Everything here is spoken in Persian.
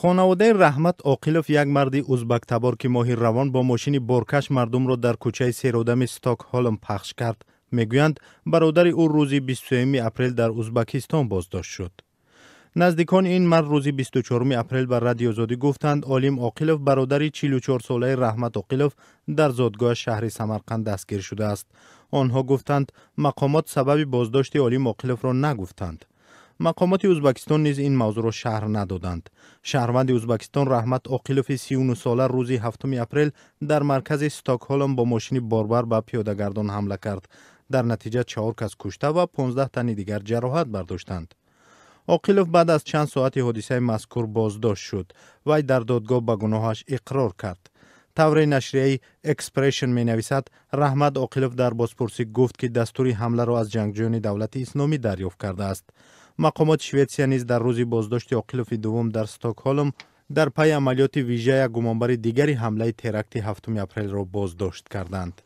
خانواده رحمت عاقلوف یک مرد ازبک تبار که ماه روان با ماشین بارکش مردم را در کوچه سیرودم استکهلم پخش کرد میگویند برادر او روز 23 اپریل در ازبکستان بازداشت شد. نزدیکان این مرد روز 24 اپریل بر رادیو آزادی گفتند عالم عاقلوف برادر 44 ساله رحمت عاقلوف در زادگاه شهر سمرقند دستگیر شده است. آنها گفتند مقامات سبب بازداشت عالم عاقلوف را نگفتند. مقامات ازبکستان نیز این موضوع را شرح ندادند. شهروند ازبکستان رحمت عاقلوف 39 ساله روز 7 اپریل در مرکز استکهلم با ماشین باربر به پیاده‌گردان حمله کرد. در نتیجه 4 کس کشته و 15 تن دیگر جراحت برداشتند. عاقلوف بعد از چند ساعت حادثه مذکور بازداشت شد. وی در دادگاه به گناهش اقرار کرد. طور نشریه اکسپرشن می نویسد رحمت عاقلوف در بازپرسی گفت که دستور حمله را از جنگجویان دولت اسلامی دریافت کرده است. مقامات شویتسیا نیز در روز بازداشت عاقلوف دوم در استکهلم در پی عملیات ویژه گمانبر دیگری حمله ترکتی 7 اپریل را بازداشت کردند.